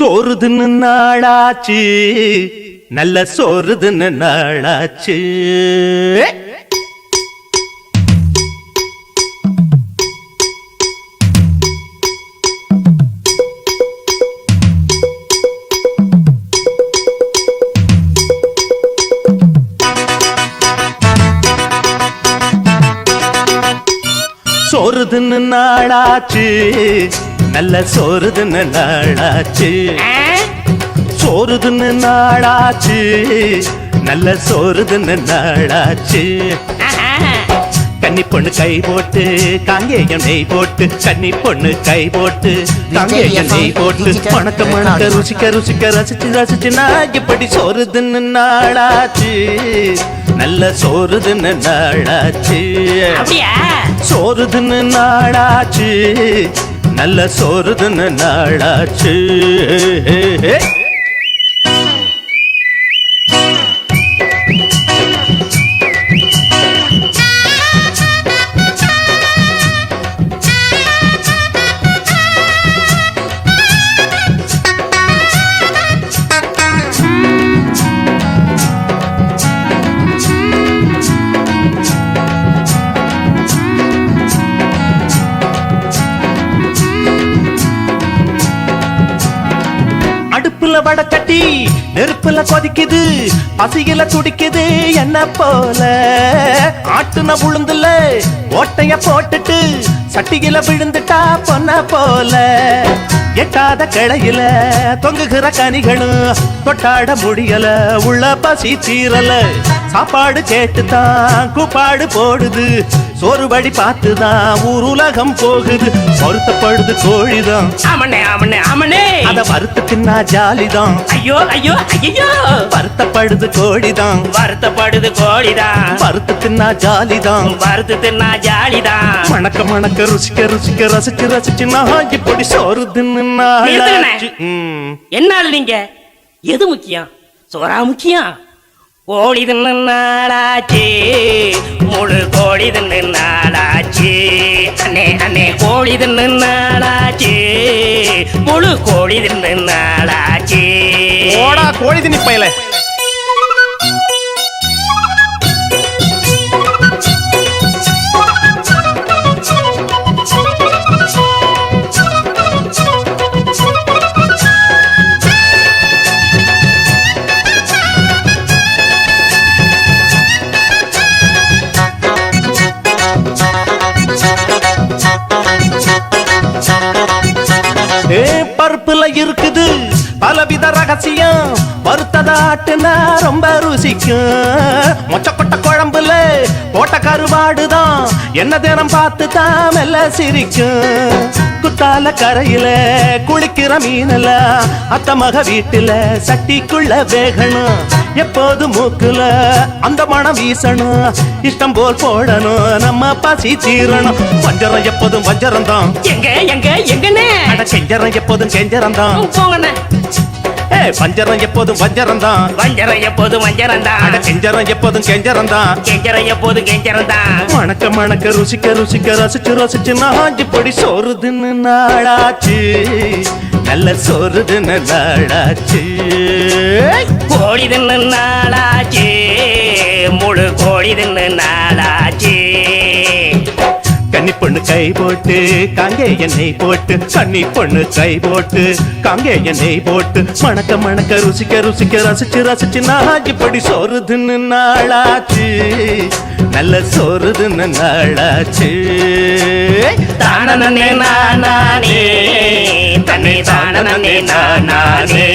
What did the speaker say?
தோறுதுன்னு நாளாச்சு, நல்ல சோறுதுன்னு நாளாச்சு. சோறுதுன்னு நாளாச்சு, நல்ல சோறுதுன்னு நாளாச்சு. சோறுதுன்னு நாளாச்சு, நல்ல சோறுதுன்னு நாளாச்சு. கன்னி பொண்ணு கை போட்டு காங்கேயம் நெய் போட்டு, கன்னி பொண்ணு கை போட்டு காங்கேயம் நெய் போட்டு, மணக்க மணக்க ருசிக்க ருசிக்க ரசிச்சு ரசிச்சு நான் இப்படி சோறுதுன்னு நாளாச்சு, நல்ல சோறுதுன்னு நாளாச்சு. சோறுதுன்னு நாளாச்சு, நல்ல சோறுதுன்னு நாளாச்சு. அடுப்புல வடை கட்டி நெருப்புல கொதிக்குது, பசியில துடிக்குது என்ன போல. ஆட்டுன உளுந்துல ஓட்டைய போட்டுட்டு சட்டியில விழுந்துட்டா பொன்ன போல. எட்டாத கிளையில தொங்குகிற கனிகளும் தொட்டாட முடியல, உள்ள பசி தீரல. சாப்பாடு கேட்டுதான் கூப்பாடு போடுது, சோறுபடி பார்த்துதான் ஊர் உலகம் போகுது. வருத்தப்படுது கோழிதான், ஆமனே ஆமனே ஆமனே, அத வறுத்து தின்னா ஜாலிதான். ஐயோ ஐயோ ஐயோ, வருத்தப்படுது கோழிதான், வருத்தப்படுது கோழிதான். வறுத்து தின்னா ஜாலிதான், வறுத்து தின்னா ஜாலிதான். மணக்க மணக்க ருசிக்க ருசிக்க ரசிச்சு ரசிச்சு நான் இப்படி சோறு தின்னு நாளாச்சு. என்னால நீங்க எது முக்கியம்? சோறா முக்கியம்? கோழி தின்னு நாளாச்சு, முழு கோழி தின்னு நாளாச்சு. அண்ணே அண்ணே கோழி தின்னு நாளாச்சு, முழு கோழி தின்னு நாளாச்சு. ஓடா கோழி தின்னி பயல. பருப்புல இருக்குது பலவித ரகசியம், வறுத்ததாட்டுனா ரொம்ப ருசிக்கும். மொச்சக்கொட்டை குழம்புல போட்ட கருவாடுதான் என்ன தினம் பார்த்து தான் மெல்ல சிரிக்கும். குத்தால கரையில குளிக்கிற மீனல அத்த மக வீட்டுல சட்டிக்குள்ள வேகணும். எப்போது மூக்குல அந்த மனம் வீசணும், இஷ்டம் போல் போடணும், நம்ம பசி தீரணும். வஞ்சரம் எப்போதும் வஞ்சரம் தான், எங்க எங்க எங்கனே செஞ்சரம் எப்போதும் செஞ்சரம் தான். போங்கண்ணே, வஞ்சரம் எப்போதும் வஞ்சரம் தான், வஞ்சரம் எப்போதும் வஞ்சரம் தான். செஞ்சரம் எப்போதும் செஞ்சரம் தான், கெஞ்சரம் எப்போதும் கெஞ்சரம் தான். மணக்க மணக்க ருசிக்க ருசிக்க ரசிச்சு ரசிச்சு நான் இப்படி சோறுதுன்னு நாளாச்சு, நல்ல சோறுதுன்னு நாளாச்சு. கோழி தின்னு நாளாச்சு, முழு கோழி தின்னு நாளாச்சு. கன்னி பொண்ணு கை போட்டு காங்கேய நெய் போட்டு, கன்னி பொண்ணு கை போட்டு காங்கேய நெய் போட்டு, மணக்க மணக்க ருசிக்க ருசிக்க ரசிச்சு ரசிச்சு நான் இப்படி சோறுதுன்னு நாளாச்சு, நல்ல சோறுதுன்னு நாளாச்சு. தானே நானே தன்னை தானே நானே.